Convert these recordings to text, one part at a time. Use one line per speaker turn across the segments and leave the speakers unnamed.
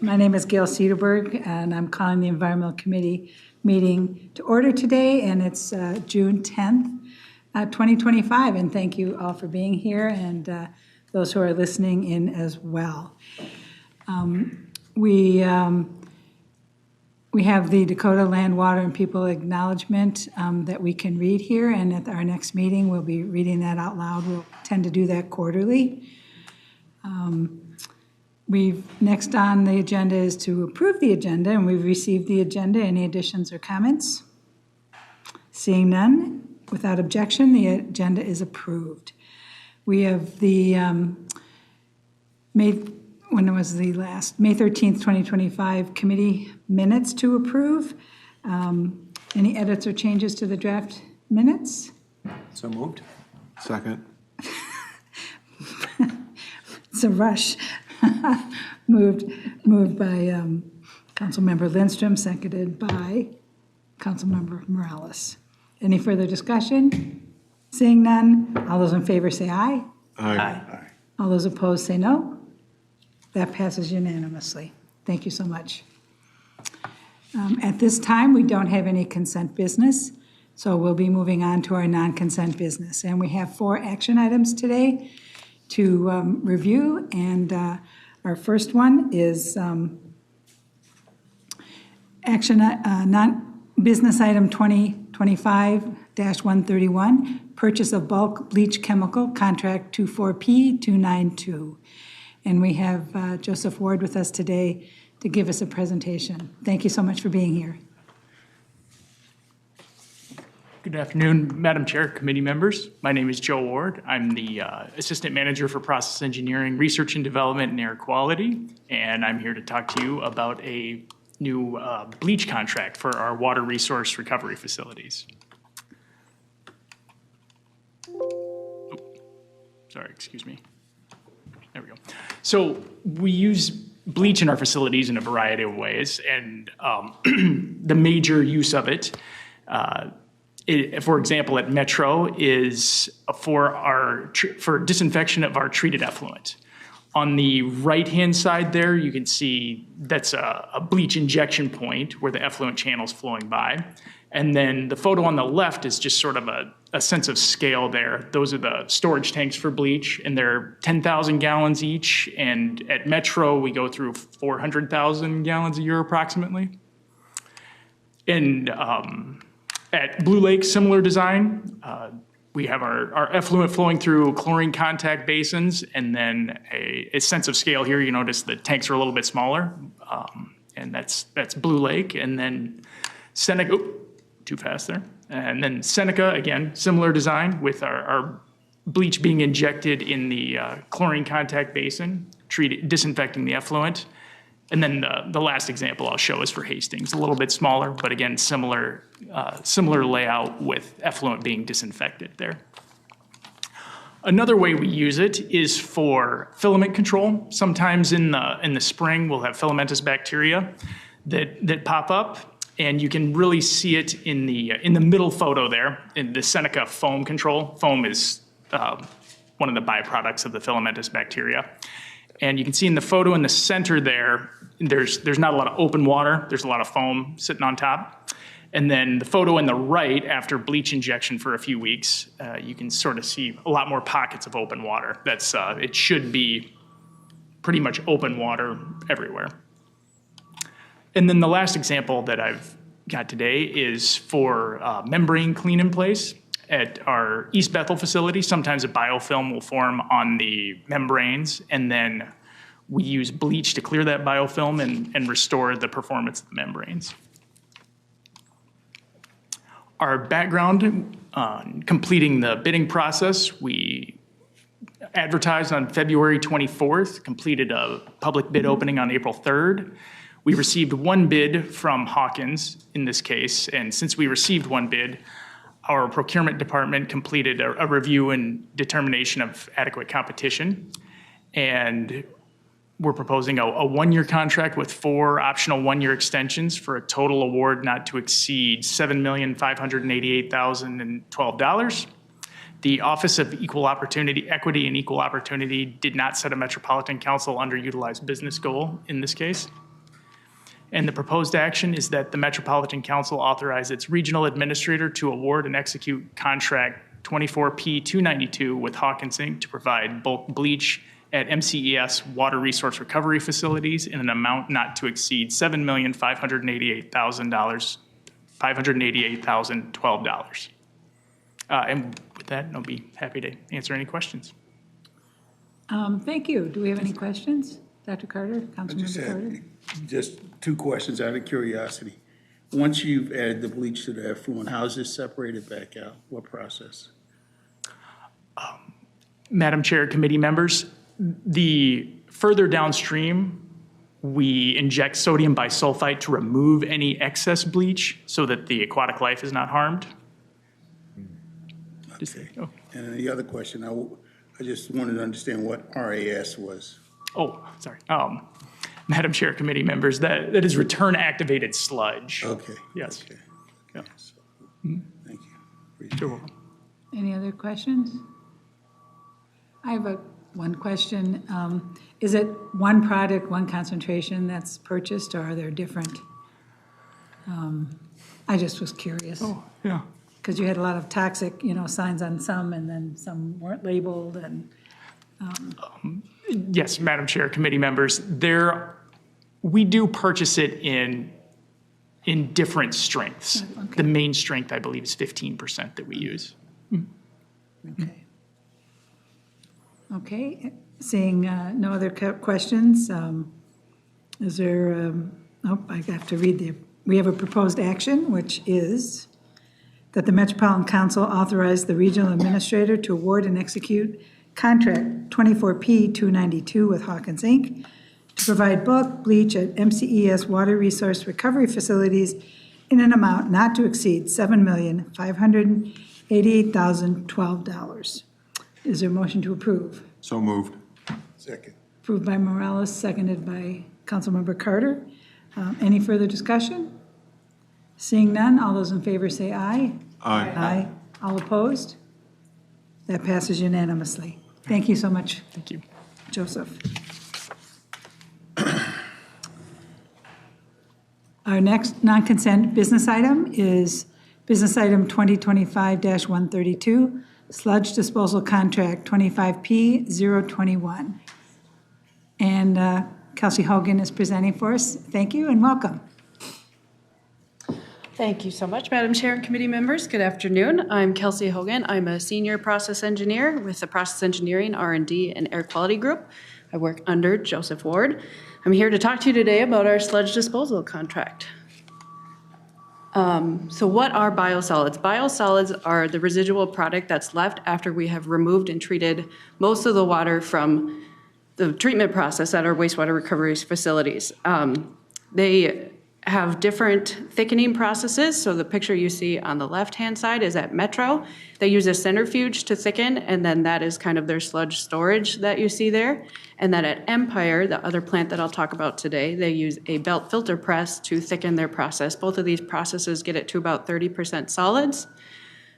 My name is Gail Cedarberg, and I'm calling the Environmental Committee meeting to order today, and it's June 10th, 2025. And thank you all for being here, and those who are listening in as well. We have the Dakota Land, Water, and People Acknowledgment that we can read here, and at our next meeting, we'll be reading that out loud. We'll tend to do that quarterly. Next on the agenda is to approve the agenda, and we've received the agenda. Any additions or comments? Seeing none, without objection, the agenda is approved. We have the May 13th, 2025 committee minutes to approve. Any edits or changes to the draft minutes?
So moved.
Second.
It's a rush. Moved by Councilmember Lindstrom, seconded by Councilmember Morales. Any further discussion? Seeing none, all those in favor say aye.
Aye.
All those opposed say no. That passes unanimously. Thank you so much. At this time, we don't have any consent business, so we'll be moving on to our non-consent business. And we have 4 action items today to review, and our first one is non-business item 2025-131, purchase of bulk bleach chemical, contract 24P292. And we have Joseph Ward with us today to give us a presentation. Thank you so much for being here.
Good afternoon, Madam Chair, committee members. My name is Joe Ward. I'm the Assistant Manager for Process Engineering, Research and Development, and Air Quality, and I'm here to talk to you about a new bleach contract for our water resource recovery facilities. Oh, sorry, excuse me. There we go. So we use bleach in our facilities in a variety of ways, and the major use of it, for example, at Metro, is for disinfection of our treated effluent. On the right-hand side there, you can see that's a bleach injection point where the effluent channel is flowing by. And then the photo on the left is just sort of a sense of scale there. Those are the storage tanks for bleach, and they're 10,000 gallons each. And at Metro, we go through 400,000 gallons a year approximately. And at Blue Lake, similar design. We have our effluent flowing through chlorine contact basins, and then a sense of scale here. You notice the tanks are a little bit smaller, and that's Blue Lake. And then Seneca, too fast there. And then Seneca, again, similar design with our bleach being injected in the chlorine contact basin, disinfecting the effluent. And then the last example I'll show is for Hastings, a little bit smaller, but again, similar layout with effluent being disinfected there. Another way we use it is for filament control. Sometimes in the spring, we'll have filamentous bacteria that pop up, and you can really see it in the middle photo there, in the Seneca foam control. Foam is one of the byproducts of the filamentous bacteria. And you can see in the photo in the center there, there's not a lot of open water. There's a lot of foam sitting on top. And then the photo in the right, after bleach injection for a few weeks, you can sort of see a lot more pockets of open water. It should be pretty much open water everywhere. And then the last example that I've got today is for membrane clean in place. At our East Bethel facility, sometimes a biofilm will form on the membranes, and then we use bleach to clear that biofilm and restore the performance of the membranes. Our background on completing the bidding process, we advertised on February 24th, completed a public bid opening on April 3rd. We received 1 bid from Hawkins in this case, and since we received 1 bid, our procurement department completed a review and determination of adequate competition, and we're proposing a 1-year contract with 4 optional 1-year extensions for a total award not to exceed $7,588,012. The Office of Equity and Equal Opportunity did not set a Metropolitan Council underutilized business goal in this case. And the proposed action is that the Metropolitan Council authorize its regional administrator to award and execute contract 24P292 with Hawkins Inc. to provide bulk bleach at MCES water resource recovery facilities in an amount not to exceed $7,588,012. And with that, I'll be happy to answer any questions.
Thank you. Do we have any questions? Dr. Carter,
I just
Councilmember Carter?
had just two questions out of curiosity. Once you've added the bleach to the effluent, how is this separated back out? What process?
Madam Chair, committee members, the further downstream, we inject sodium bisulfite to remove any excess bleach so that the aquatic life is not harmed.
Okay. And then the other question, I just wanted to understand what RAS was.
Oh, sorry. Madam Chair, committee members, that is return activated sludge.
Okay.
Yes.
Okay.
Yeah.
So, thank you. Appreciate
You're
it.
welcome.
Any other questions? I have one question. Is it one product, one concentration that's purchased, or are there different? I just was curious,
Oh, yeah.
because you had a lot of toxic, signs on some, and then some weren't labeled, and
Yes, Madam Chair, committee members, we do purchase it in different strengths.
Okay.
The main strength, I believe, is 15% that we use.
okay. Okay, seeing no other questions, is there, I have to read we have a proposed action, which is that the Metropolitan Council authorize the regional administrator to award and execute contract 24P292 with Hawkins Inc. to provide bulk bleach at MCES water resource recovery facilities in an amount not to exceed $7,588,012. Is there a motion to approve?
So moved.
Second.
Approved by Morales, seconded by Councilmember Carter. Any further discussion? Seeing none, all those in favor say aye.
Aye.
Aye. All opposed? That passes unanimously. Thank you so much,
Thank you.
Joseph. Our next non-consent business item is business item 2025-132, sludge disposal contract 25P021. And Kelsey Hogan is presenting for us. Thank you and welcome.
Thank you so much, Madam Chair and committee members. Good afternoon. I'm Kelsey Hogan. I'm a senior process engineer with the Process Engineering, R&D, and Air Quality Group. I work under Joseph Ward. I'm here to talk to you today about our sludge disposal contract. So what are biosolids? Biosolids are the residual product that's left after we have removed and treated most of the water from the treatment process at our wastewater recovery facilities. They have different thickening processes. So the picture you see on the left-hand side is at Metro. They use a centrifuge to thicken, and then that is kind of their sludge storage that you see there. And then at Empire, the other plant that I'll talk about today, they use a belt filter press to thicken their process. Both of these processes get it to about 30% solids.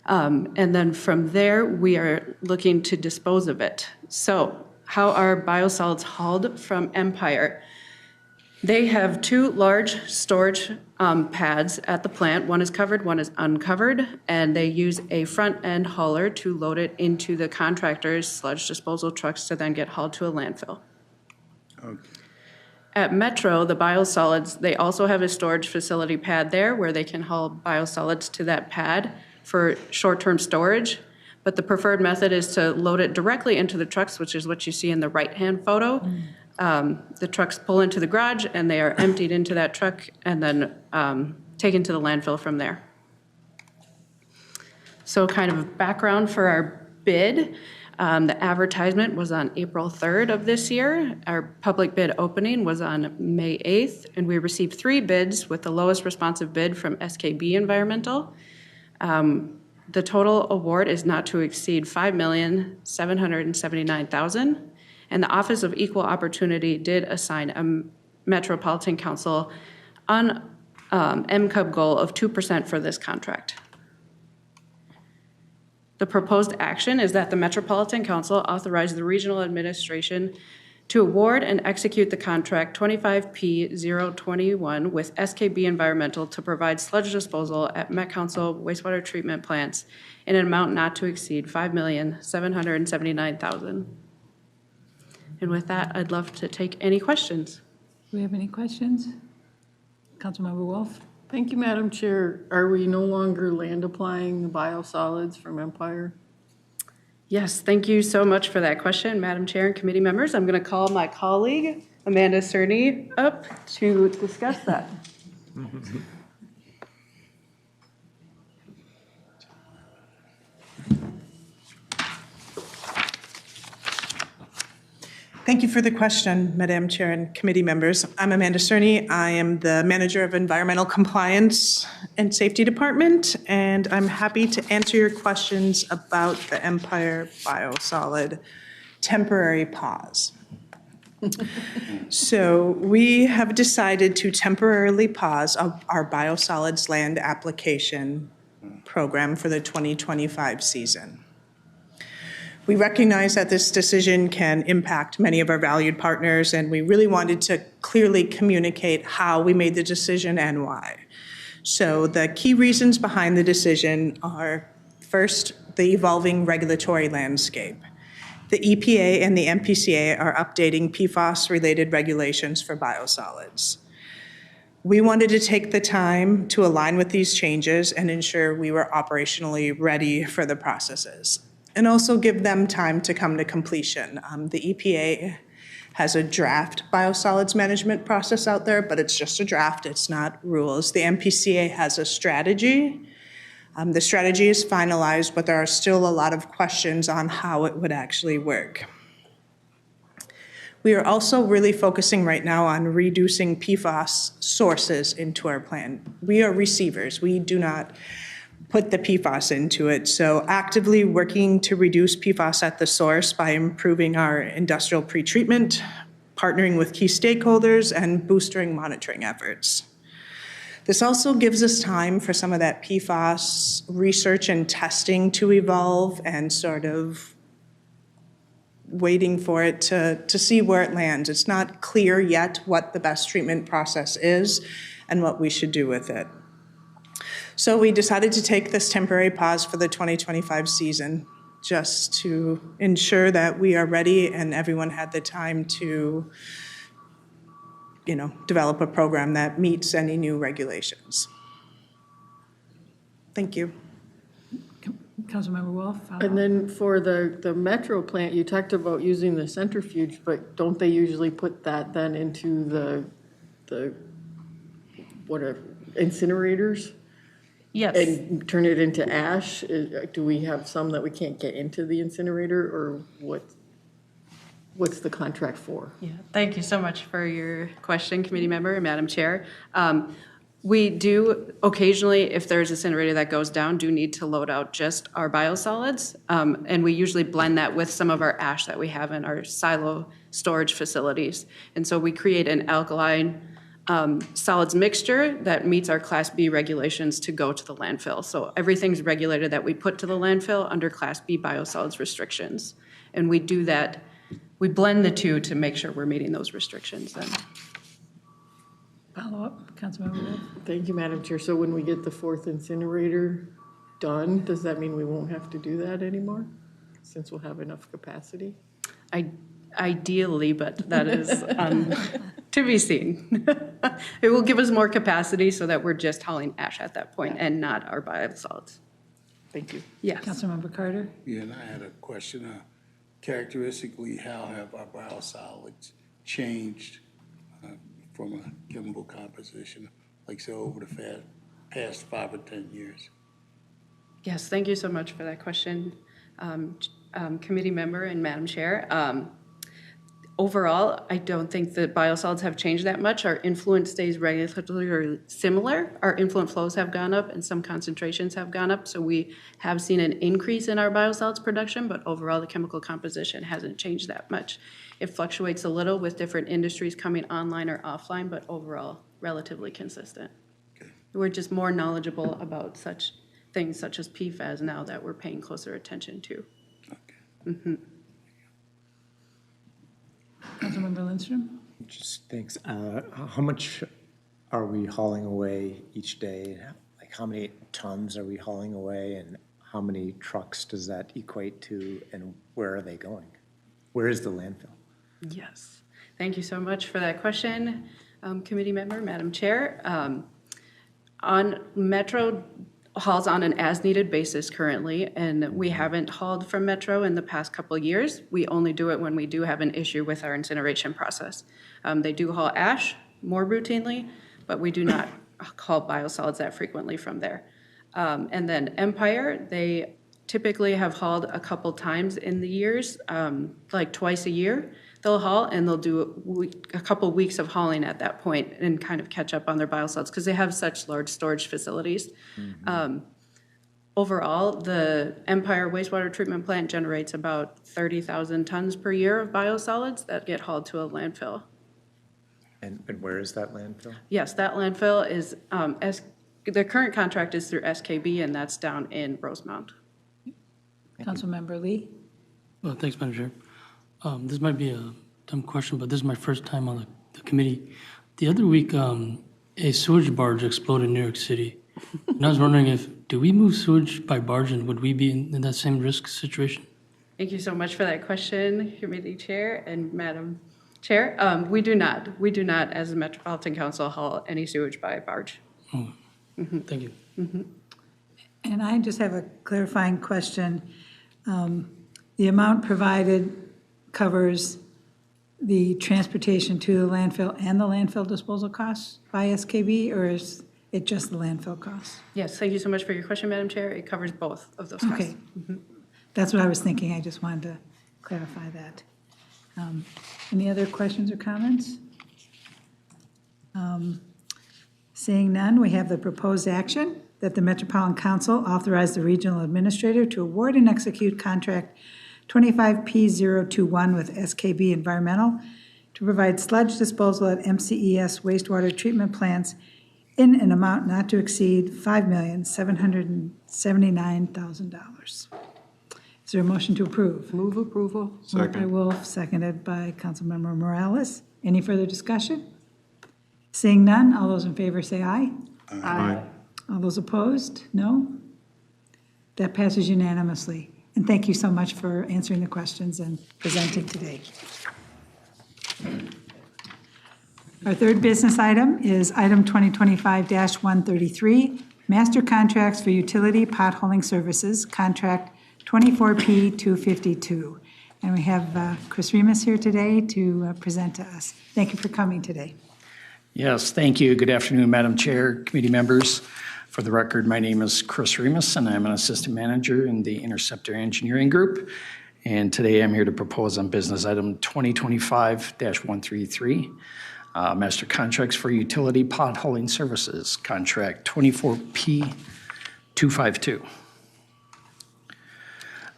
And then from there, we are looking to dispose of it. So how are biosolids hauled from Empire? They have two large storage pads at the plant. One is covered, one is uncovered, and they use a front-end hauler to load it into the contractor's sludge disposal trucks to then get hauled to a landfill.
Okay.
At Metro, the biosolids, they also have a storage facility pad there where they can haul biosolids to that pad for short-term storage. But the preferred method is to load it directly into the trucks, which is what you see in the right-hand photo. The trucks pull into the garage and they are emptied into that truck and then taken to the landfill from there. So kind of background for our bid. The advertisement was on April 3rd of this year. Our public bid opening was on May 8th, and we received 3 bids with the lowest responsive bid from SKB Environmental. The total award is not to exceed $5,779,000. And the Office of Equal Opportunity did assign a Metropolitan Council on MCUB goal of 2% for this contract. The proposed action is that the Metropolitan Council authorize the regional administration to award and execute the contract 25P021 with SKB Environmental to provide sludge disposal at Met Council wastewater treatment plants in an amount not to exceed $5,779,000. And with that, I'd love to take any questions.
Do we have any questions? Councilmember Wolf?
Thank you, Madam Chair. Are we no longer land applying the biosolids from Empire?
Yes, thank you so much for that question, Madam Chair and committee members. I'm going to call my colleague, Amanda Cerny, up to discuss that.
Thank you for the question, Madam Chair and committee members. I'm Amanda Cerny. I am the Manager of Environmental Compliance and Safety Department, and I'm happy to answer your questions about the Empire Biosolid temporary pause. So we have decided to temporarily pause our biosolids land application program for the 2025 season. We recognize that this decision can impact many of our valued partners, and we really wanted to clearly communicate how we made the decision and why. So the key reasons behind the decision are, first, the evolving regulatory landscape. The EPA and the MPCA are updating PFAS-related regulations for biosolids. We wanted to take the time to align with these changes and ensure we were operationally ready for the processes, and also give them time to come to completion. The EPA has a draft biosolids management process out there, but it's just a draft, it's not rules. The MPCA has a strategy. The strategy is finalized, but there are still a lot of questions on how it would actually work. We are also really focusing right now on reducing PFAS sources into our plan. We are receivers, we do not put the PFAS into it. So actively working to reduce PFAS at the source by improving our industrial pretreatment, partnering with key stakeholders, and boosting monitoring efforts. This also gives us time for some of that PFAS research and testing to evolve and sort of waiting for it to see where it lands. It's not clear yet what the best treatment process is and what we should do with it. So we decided to take this temporary pause for the 2025 season just to ensure that we are ready and everyone had the time to, develop a program that meets any new regulations. Thank you.
Councilmember Wolf?
And then for the Metro plant, you talked about using the centrifuge, but don't they usually put that then into the incinerators?
Yes.
And turn it into ash? Do we have some that we can't get into the incinerator, or what's the contract for?
Yeah, thank you so much for your question, committee member and Madam Chair. We do occasionally, if there's a incinerator that goes down, do need to load out just our biosolids. And we usually blend that with some of our ash that we have in our silo storage facilities. And so we create an alkaline solids mixture that meets our Class B regulations to go to the landfill. So everything's regulated that we put to the landfill under Class B biosolids restrictions. And we do that, we blend the two to make sure we're meeting those restrictions then.
Follow up, Councilmember Wolf?
Thank you, Madam Chair. So when we get the fourth incinerator done, does that mean we won't have to do that anymore, since we'll have enough capacity?
Ideally, but that is to be seen. It will give us more capacity so that we're just hauling ash at that point and not our biosolids.
Thank you.
Yes.
Councilmember Carter?
Yeah, and I had a question. Characteristically, how have our biosolids changed from a chemical composition, like so over the past 5 or 10 years?
Yes, thank you so much for that question, committee member and Madam Chair. Overall, I don't think that biosolids have changed that much. Our influence stays relatively similar. Our influent flows have gone up and some concentrations have gone up. So we have seen an increase in our biosolids production, but overall the chemical composition hasn't changed that much. It fluctuates a little with different industries coming online or offline, but overall relatively consistent.
Okay.
We're just more knowledgeable about such things such as PFAS now that we're paying closer attention to.
Okay.
Mm-hmm.
Councilmember Lindstrom?
Just thanks. How much are we hauling away each day? Like how many tons are we hauling away and how many trucks does that equate to and where are they going? Where is the landfill?
Yes. Thank you so much for that question, committee member, Madam Chair. On Metro hauls on an as-needed basis currently, and we haven't hauled from Metro in the past couple of years. We only do it when we do have an issue with our incineration process. They do haul ash more routinely, but we do not haul biosolids that frequently from there. And then Empire, they typically have hauled a couple times in the years, like twice a year. They'll haul and they'll do a couple weeks of hauling at that point and kind of catch up on their biosolids because they have such large storage facilities. Overall, the Empire wastewater treatment plant generates about 30,000 tons per year of biosolids that get hauled to a landfill.
And where is that landfill?
Yes, that landfill is, the current contract is through SKB and that's down in Rosemount.
Councilmember Lee?
Well, thanks, Madam Chair. This might be a dumb question, but this is my first time on the committee. The other week, a sewage barge exploded in New York City. And I was wondering do we move sewage by barge and would we be in that same risk situation?
Thank you so much for that question, Committee Chair and Madam Chair. We do not. We do not, as a Metropolitan Council, haul any sewage by barge.
Oh, thank you.
And I just have a clarifying question. The amount provided covers the transportation to the landfill and the landfill disposal costs by SKB, or is it just the landfill costs?
Yes, thank you so much for your question, Madam Chair. It covers both of those costs.
Okay. That's what I was thinking. I just wanted to clarify that. Any other questions or comments? Seeing none, we have the proposed action that the Metropolitan Council authorize the regional administrator to award and execute contract 25P021 with SKB Environmental to provide sludge disposal at MCES wastewater treatment plants in an amount not to exceed $5,779,000. Is there a motion to approve?
Move approval?
Moved by Wolf, seconded by Councilmember Morales. Any further discussion? Seeing none, all those in favor say aye.
Aye.
All those opposed, no? That passes unanimously. And thank you so much for answering the questions and presenting today. Our third business item is item 2025-133, Master Contracts for Utility Potholing Services, Contract 24P252. And we have Chris Remus here today to present to us. Thank you for coming today.
Yes, thank you. Good afternoon, Madam Chair, committee members. For the record, my name is Chris Remus, and I'm an assistant manager in the Interceptor Engineering Group. And today I'm here to propose on business item 2025-133, Master Contracts for Utility Potholing Services, Contract 24P252.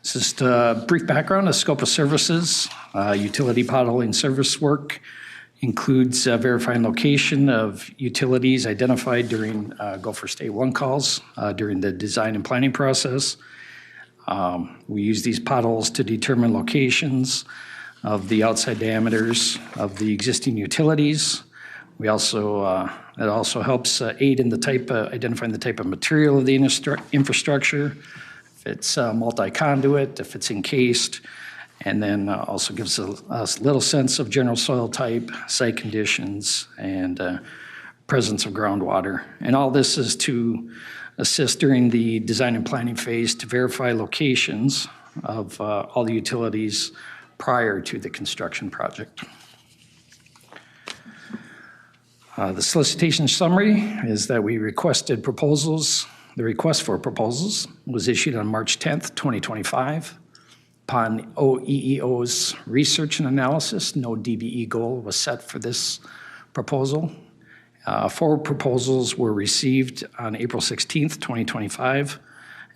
Just a brief background, a scope of services. Utility potholing service work includes verifying location of utilities identified during Go First Day 1 calls during the design and planning process. We use these potholes to determine locations of the outside diameters of the existing utilities. We also, it also helps aid in the identifying the type of material of the infrastructure, if it's multi-conduit, if it's encased, and then also gives us a little sense of general soil type, site conditions, and presence of groundwater. And all this is to assist during the design and planning phase to verify locations of all the utilities prior to the construction project. The solicitation summary is that we requested proposals. The request for proposals was issued on March 10th, 2025. Upon OEEO's research and analysis, no DBE goal was set for this proposal. 4 proposals were received on April 16th, 2025,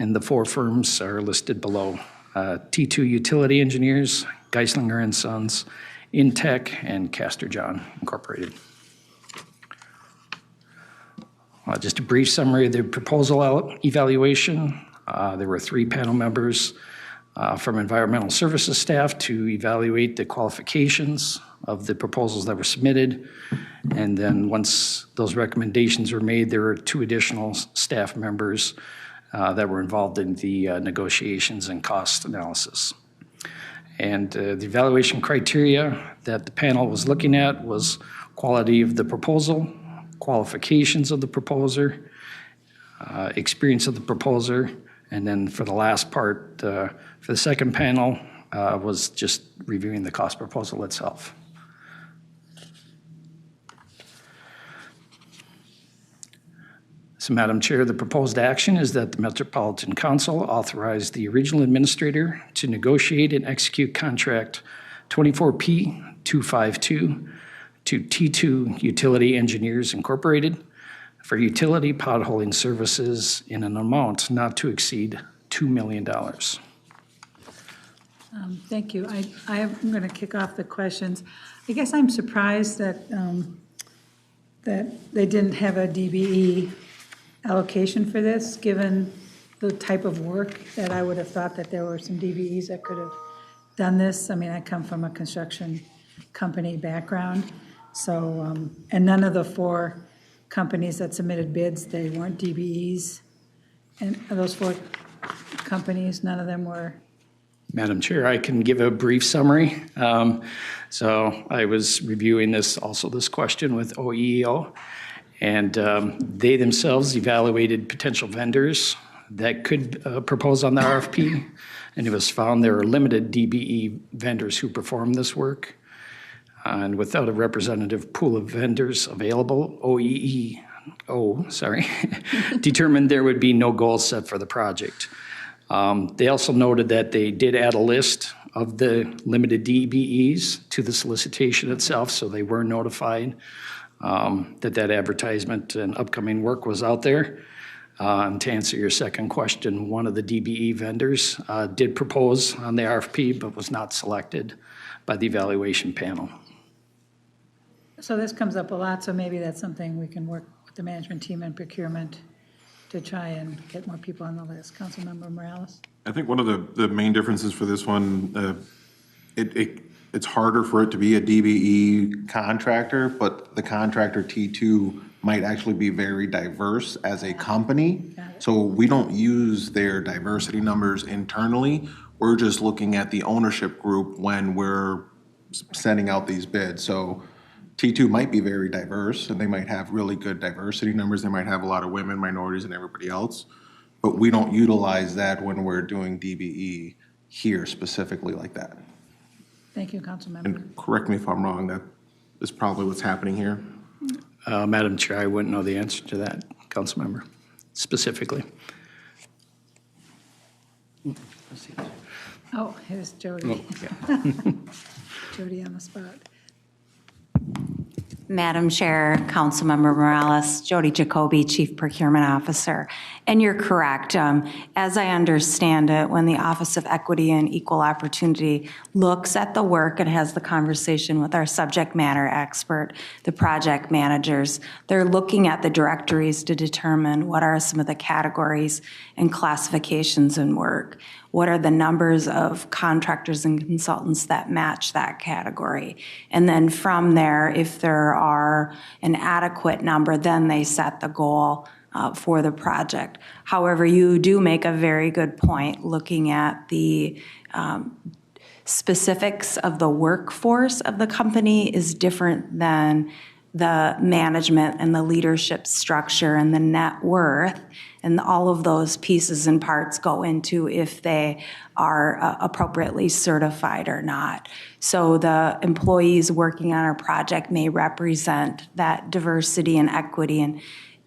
and the 4 firms are listed below. T2 Utility Engineers, Geislinger & Sons, Intech, and Castor John Incorporated. Just a brief summary of the proposal evaluation. There were 3 panel members from environmental services staff to evaluate the qualifications of the proposals that were submitted. And then once those recommendations were made, there were 2 additional staff members that were involved in the negotiations and cost analysis. And the evaluation criteria that the panel was looking at was quality of the proposal, qualifications of the proposer, experience of the proposer, and then for the last part, for the second panel, was just reviewing the cost proposal itself. So, Madam Chair, the proposed action is that the Metropolitan Council authorize the regional administrator to negotiate and execute contract 24P252 to T2 Utility Engineers Incorporated for utility potholing services in an amount not to exceed $2 million.
Thank you. I'm going to kick off the questions. I guess I'm surprised that they didn't have a DBE allocation for this, given the type of work that I would have thought that there were some DBEs that could have done this. I mean, I come from a construction company background, so, and none of the 4 companies that submitted bids, they weren't DBEs. And of those 4 companies, none of them were.
Madam Chair, I can give a brief summary. So I was reviewing this question with OEO, and they themselves evaluated potential vendors that could propose on the RFP, and it was found there are limited DBE vendors who perform this work. And without a representative pool of vendors available, determined there would be no goal set for the project. They also noted that they did add a list of the limited DBEs to the solicitation itself, so they were notified that advertisement and upcoming work was out there. And to answer your second question, one of the DBE vendors did propose on the RFP, but was not selected by the evaluation panel.
So this comes up a lot, so maybe that's something we can work with the management team and procurement to try and get more people on the list. Councilmember Morales?
I think one of the main differences for this one, it's harder for it to be a DBE contractor, but the contractor T2 might actually be very diverse as a company. So we don't use their diversity numbers internally. We're just looking at the ownership group when we're sending out these bids. So T2 might be very diverse, and they might have really good diversity numbers. They might have a lot of women, minorities, and everybody else. But we don't utilize that when we're doing DBE here specifically like that.
Thank you, Councilmember.
And correct me if I'm wrong, that is probably what's happening here.
Madam Chair, I wouldn't know the answer to that, Councilmember, specifically.
Oh, here's Jody. Jody on the spot.
Madam Chair, Councilmember Morales, Jody Jacoby, Chief Procurement Officer. And you're correct. As I understand it, when the Office of Equity and Equal Opportunity looks at the work and has the conversation with our subject matter expert, the project managers, they're looking at the directories to determine what are some of the categories and classifications in work. What are the numbers of contractors and consultants that match that category? And then from there, if there are an adequate number, then they set the goal for the project. However, you do make a very good point looking at the specifics of the workforce of the company is different than the management and the leadership structure and the net worth, and all of those pieces and parts go into if they are appropriately certified or not. So the employees working on our project may represent that diversity and equity and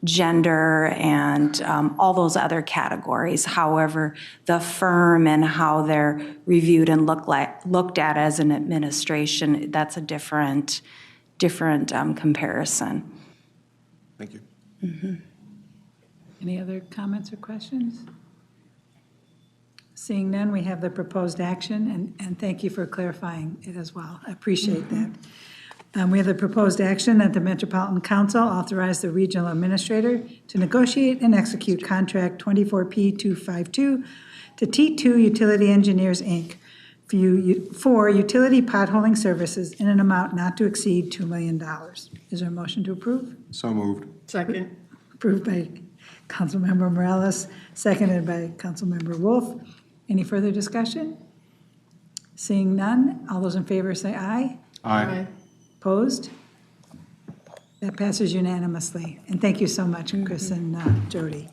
gender and all those other categories. However, the firm and how they're reviewed and looked at as an administration, that's a different comparison.
Thank you.
Mm-hmm. Any other comments or questions? Seeing none, we have the proposed action, and thank you for clarifying it as well. I appreciate that. We have the proposed action that the Metropolitan Council authorize the regional administrator to negotiate and execute contract 24P252 to T2 Utility Engineers, Inc. for utility potholing services in an amount not to exceed $2 million. Is there a motion to approve?
So moved.
Second.
Approved by Councilmember Morales, seconded by Councilmember Wolf. Any further discussion? Seeing none, all those in favor say aye.
Aye.
Opposed? That passes unanimously. And thank you so much, Chris and Jody.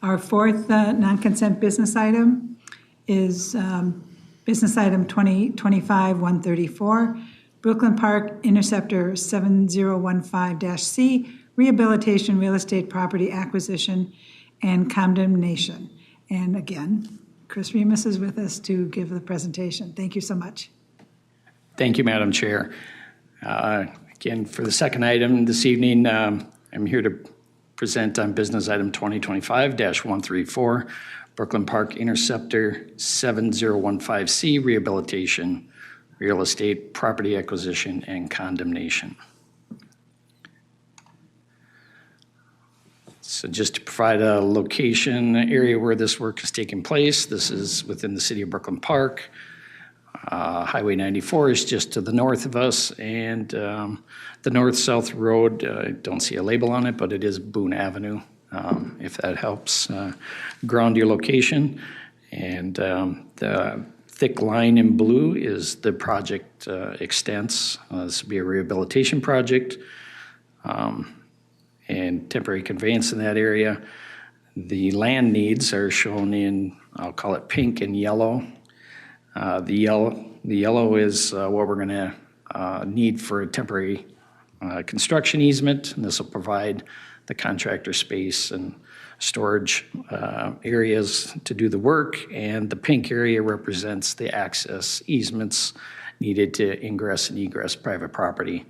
Our fourth non-consent business item is business item 2025-134, Brooklyn Park Interceptor 7015-C, rehabilitation, real estate property acquisition, and condemnation. And again, Chris Remus is with us to give the presentation. Thank you so much.
Thank you, Madam Chair. Again, for the second item this evening, I'm here to present on business item 2025-134, Brooklyn Park Interceptor 7015C, rehabilitation, real estate, property acquisition, and condemnation. So just to provide a location area where this work is taking place, this is within the city of Brooklyn Park. Highway 94 is just to the north of us, and the north-south road, I don't see a label on it, but it is Boone Avenue, if that helps ground your location. And the thick line in blue is the project extents. This will be a rehabilitation project and temporary conveyance in that area. The land needs are shown in, I'll call it pink and yellow. The yellow is what we're going to need for a temporary construction easement, and this will provide the contractor space and storage areas to do the work, and the pink area represents the access easements needed to ingress and egress private property.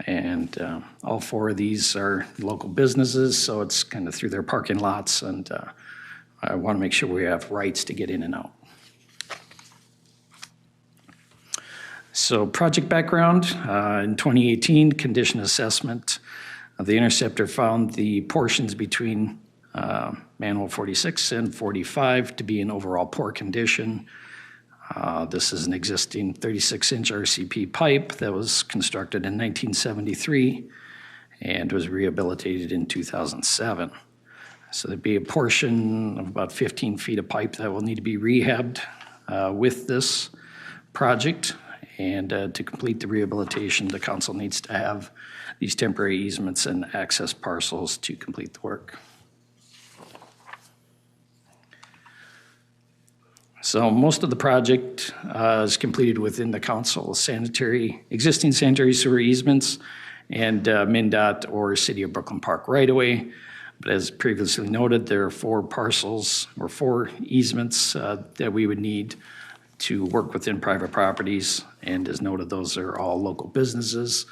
And all four of these are local businesses, so it's kind of through their parking lots, and I want to make sure we have rights to get in and out. So project background, in 2018, condition assessment of the interceptor found the portions between manhole 46 and 45 to be in overall poor condition. This is an existing 36-inch RCP pipe that was constructed in 1973 and was rehabilitated in 2007. So there'd be a portion of about 15 feet of pipe that will need to be rehabbed with this project. And to complete the rehabilitation, the council needs to have these temporary easements and access parcels to complete the work. So most of the project is completed within the council's existing sanitary sewer easements and MnDOT or City of Brooklyn Park right-of-way. But as previously noted, there are 4 parcels or 4 easements that we would need to work within private properties, and as noted, those are all local businesses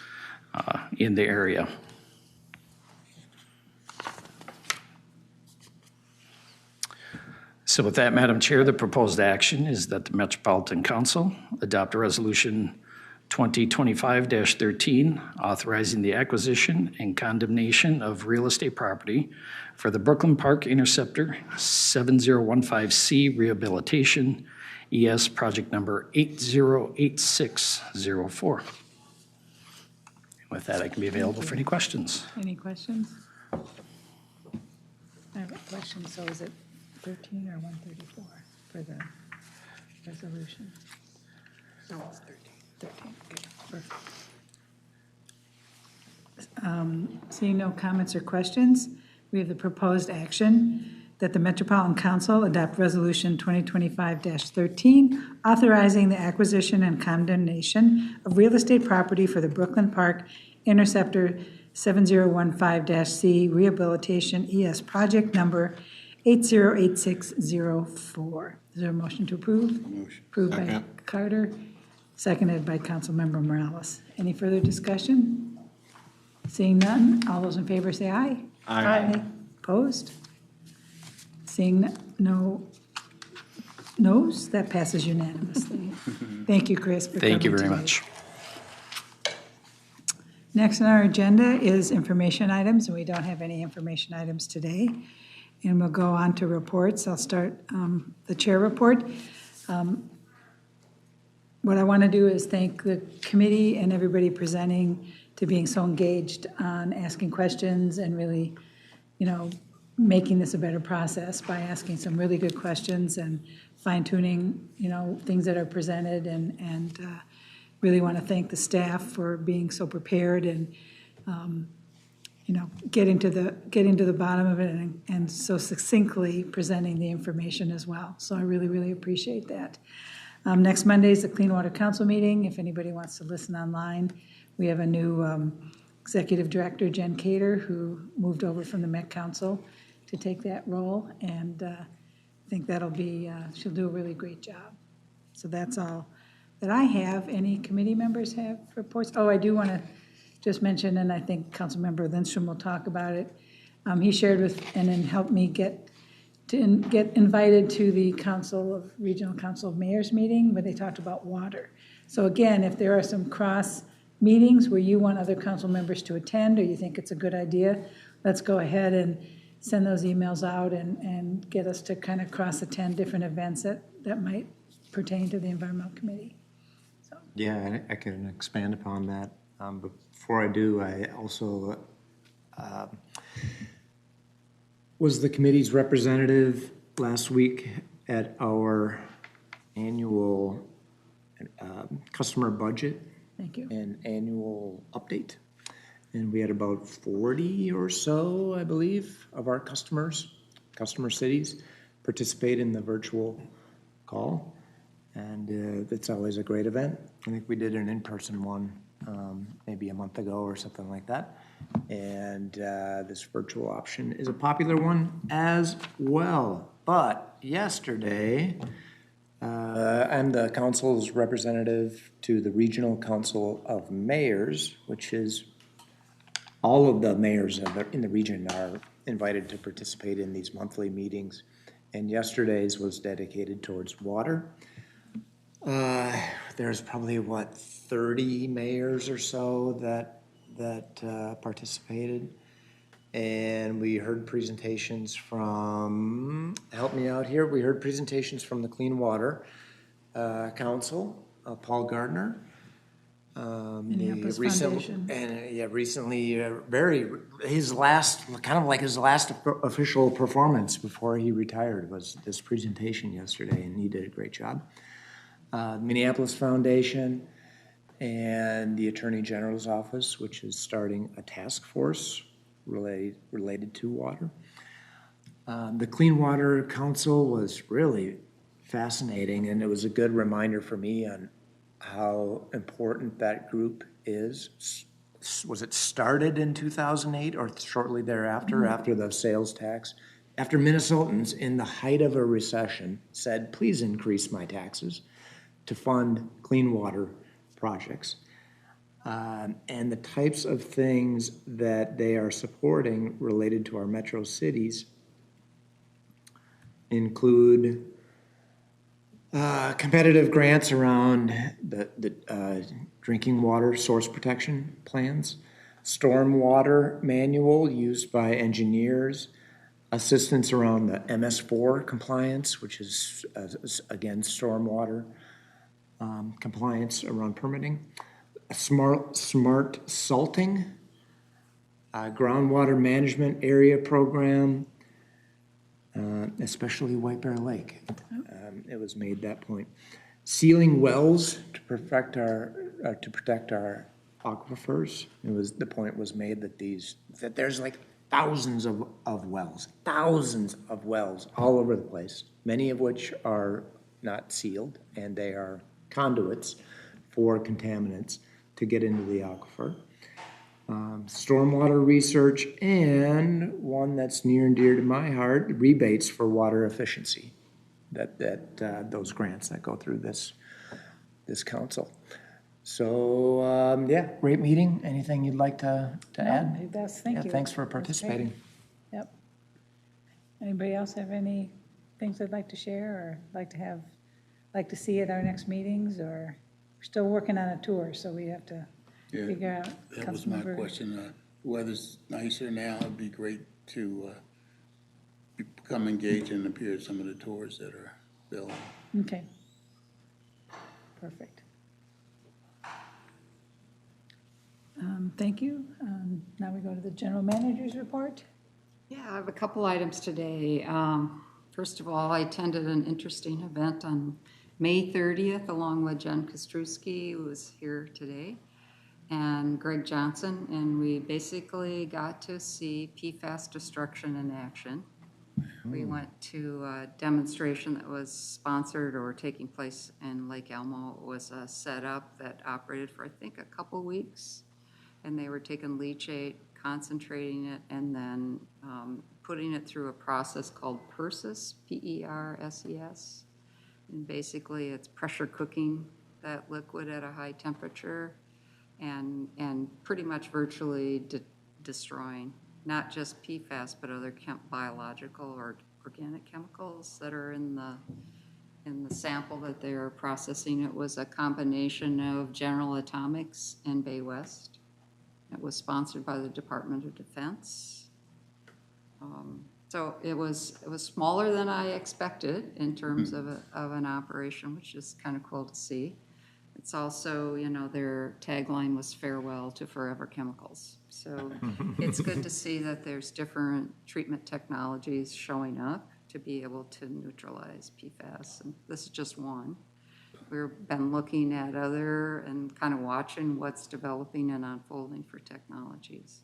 in the area. So with that, Madam Chair, the proposed action is that the Metropolitan Council adopt a resolution 2025-13 authorizing the acquisition and condemnation of real estate property for the Brooklyn Park Interceptor 7015C rehabilitation ES project number 808604. With that, I can be available for any questions.
Any questions? I have a question. So is it 13 or 134 for the resolution? No, it's 13. 13, okay, perfect. Seeing no comments or questions, we have the proposed action that the Metropolitan Council adopt Resolution 2025-13, authorizing the acquisition and condemnation of real estate property for the Brooklyn Park Interceptor 7015-C rehabilitation ES project number 808604. Is there a motion to approve?
Motion.
Approved by
Second.
Carter, seconded by Councilmember Morales. Any further discussion? Seeing none, all those in favor say aye.
Aye.
Opposed? Seeing no noes, that passes unanimously. Thank you, Chris, for coming
Thank you very
tonight.
much.
Next on our agenda is information items, and we don't have any information items today. and we'll go on to reports. I'll start the chair report. What I want to do is thank the committee and everybody presenting to being so engaged on asking questions and really, making this a better process by asking some really good questions and fine tuning, things that are presented and really want to thank the staff for being so prepared and, getting to the bottom of it and so succinctly presenting the information as well. So I really, really appreciate that. Next Monday is the Clean Water Council meeting. If anybody wants to listen online, we have a new executive director, Jen Cater, who moved over from the Met Council to take that role, and I think that'll be, she'll do a really great job. So that's all that I have. Any committee members have reports? Oh, I do want to just mention, and I think Councilmember Lindstrom will talk about it. He shared with, and then helped me get invited to the Regional Council of Mayors meeting where they talked about water. So again, if there are some cross meetings where you want other council members to attend or you think it's a good idea, let's go ahead and send those emails out and get us to kind of cross-attend different events that might pertain to the Environmental Committee. So.
Yeah, I can expand upon that. Before I do, I also was the committee's representative last week at our annual customer budget.
Thank you.
And annual update. And we had about 40 or so, I believe, of our customer cities participate in the virtual call. And it's always a great event. I think we did an in-person one maybe a month ago or something like that. And this virtual option is a popular one as well. But yesterday, I'm the council's representative to the Regional Council of Mayors, which is all of the mayors in the region are invited to participate in these monthly meetings. And yesterday's was dedicated towards water. There's probably, 30 mayors or so that participated. And we heard presentations from, help me out here, we heard presentations from the Clean Water Council, Paul Gardner.
Minneapolis Foundation.
And recently, his last official performance before he retired was this presentation yesterday, and he did a great job. Minneapolis Foundation and the Attorney General's Office, which is starting a task force related to water. The Clean Water Council was really fascinating, and it was a good reminder for me on how important that group is. Was it started in 2008 or shortly thereafter, after the sales tax? After Minnesotans, in the height of a recession, said, please increase my taxes to fund clean water projects. And the types of things that they are supporting related to our metro cities include competitive grants around the drinking water source protection plans, stormwater manual used by engineers, assistance around the MS4 compliance, which is, again, stormwater compliance around permitting, smart salting, groundwater management area program, especially White Bear Lake. It was made that point. Sealing wells to protect our aquifers. The point was made that there's like thousands of wells all over the place, many of which are not sealed, and they are conduits for contaminants to get into the aquifer. Stormwater research, and one that's near and dear to my heart, rebates for water efficiency, those grants that go through this council. So, great meeting. Anything you'd like to add?
Thank you.
Thanks for participating.
Yep. Anybody else have any things they'd like to share or like to see at our next meetings? Or we're still working on a tour, so we have to figure out.
That was my question. Weather's nicer now. It'd be great to become engaged and appear at some of the tours that are available.
Okay. Perfect. Thank you. Now we go to the general manager's report.
Yeah, I have a couple items today. First of all, I attended an interesting event on May 30th along with Jen Kostrowski, who was here today, and Greg Johnson, and we basically got to see PFAS destruction in action. We went to a demonstration that was sponsored or taking place in Lake Elmo. It was a setup that operated for, I think, a couple weeks. And they were taking leachate, concentrating it, and then putting it through a process called PERSES, P-E-R-S-E-S. And basically, it's pressure cooking that liquid at a high temperature and pretty much virtually destroying not just PFAS, but other biological or organic chemicals that are in the sample that they're processing. It was a combination of General Atomics and Bay West. It was sponsored by the Department of Defense. So it was smaller than I expected in terms of an operation, which is kind of cool to see. It's also, you know, their tagline was farewell to forever chemicals. So it's good to see that there's different treatment technologies showing up to be able to neutralize PFAS. And this is just one. We've been looking at other and kind of watching what's developing and unfolding for technologies.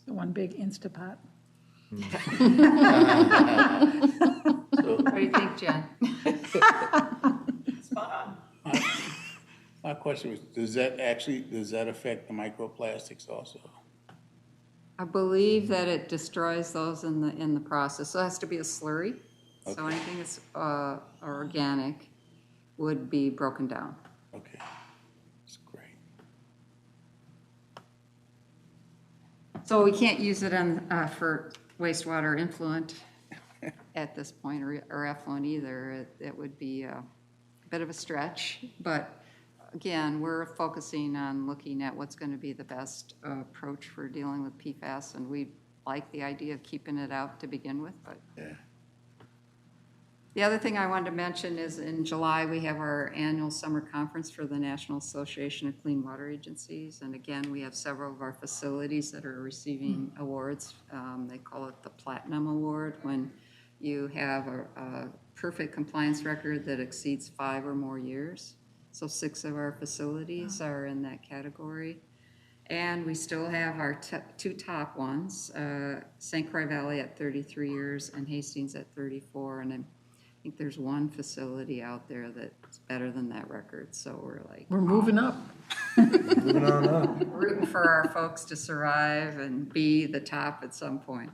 So one big Instapot.
What do you think, Jen?
Spot on.
My question was, does that affect the microplastics also?
I believe that it destroys those in the process. So it has to be a slurry. Okay. So anything that's organic would be broken down.
Okay, that's great.
So we can't use it for wastewater influent at this point, or effluent either. It would be a bit of a stretch, but again, we're focusing on looking at what's going to be the best approach for dealing with PFAS, and we like the idea of keeping it out to begin with. But
yeah.
The other thing I wanted to mention is in July, we have our annual summer conference for the National Association of Clean Water Agencies. And again, we have several of our facilities that are receiving awards. They call it the Platinum Award when you have a perfect compliance record that exceeds 5 or more years. So 6 of our facilities are in that category. And we still have our 2 top ones, St. Croix Valley at 33 years and Hastings at 34. And I think there's one facility out there that's better than that record. So we're
moving up.
Moving on up.
rooting for our folks to survive and be the top at some point.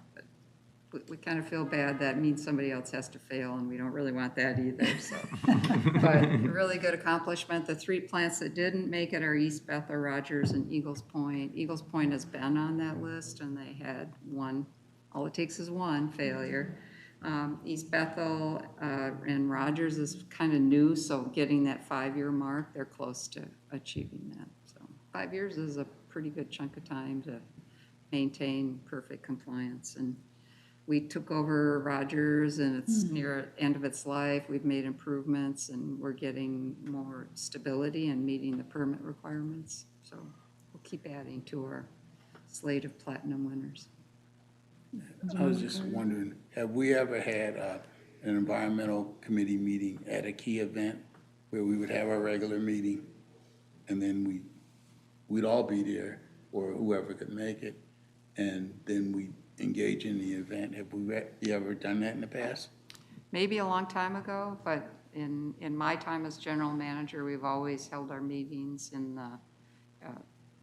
But we kind of feel bad. That means somebody else has to fail, and we don't really want that either. So, but a really good accomplishment. The 3 plants that didn't make it are East Bethel, Rogers, and Eagles Point. Eagles Point has been on that list, and they had one. All it takes is one failure. East Bethel and Rogers is kind of new, so getting that 5-year mark, they're close to achieving that. So 5 years is a pretty good chunk of time to maintain perfect compliance. And we took over Rogers, and it's near the end of its life. We've made improvements, and we're getting more stability and meeting the permit requirements. So we'll keep adding to our slate of platinum winners.
I was just wondering, have we ever had an environmental committee meeting at a key event where we would have our regular meeting and then we'd all be there, or whoever could make it, and then we engage in the event? Have you ever done that in the past?
Maybe a long time ago, but in my time as general manager, we've always held our meetings in the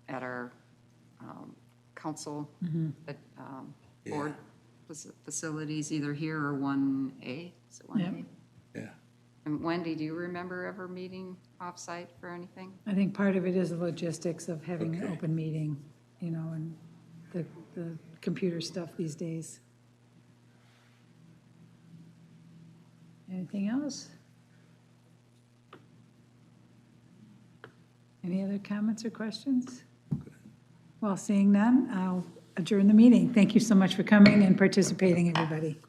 at our council board facilities, either here or 1A. Is it 1A?
Yeah.
And Wendy, do you remember ever meeting off-site for anything?
I think part of it is the logistics of having an open meeting, you know, and the computer stuff these days. Anything else? Any other comments or questions? Well, seeing none, I'll adjourn the meeting. Thank you so much for coming and participating, everybody.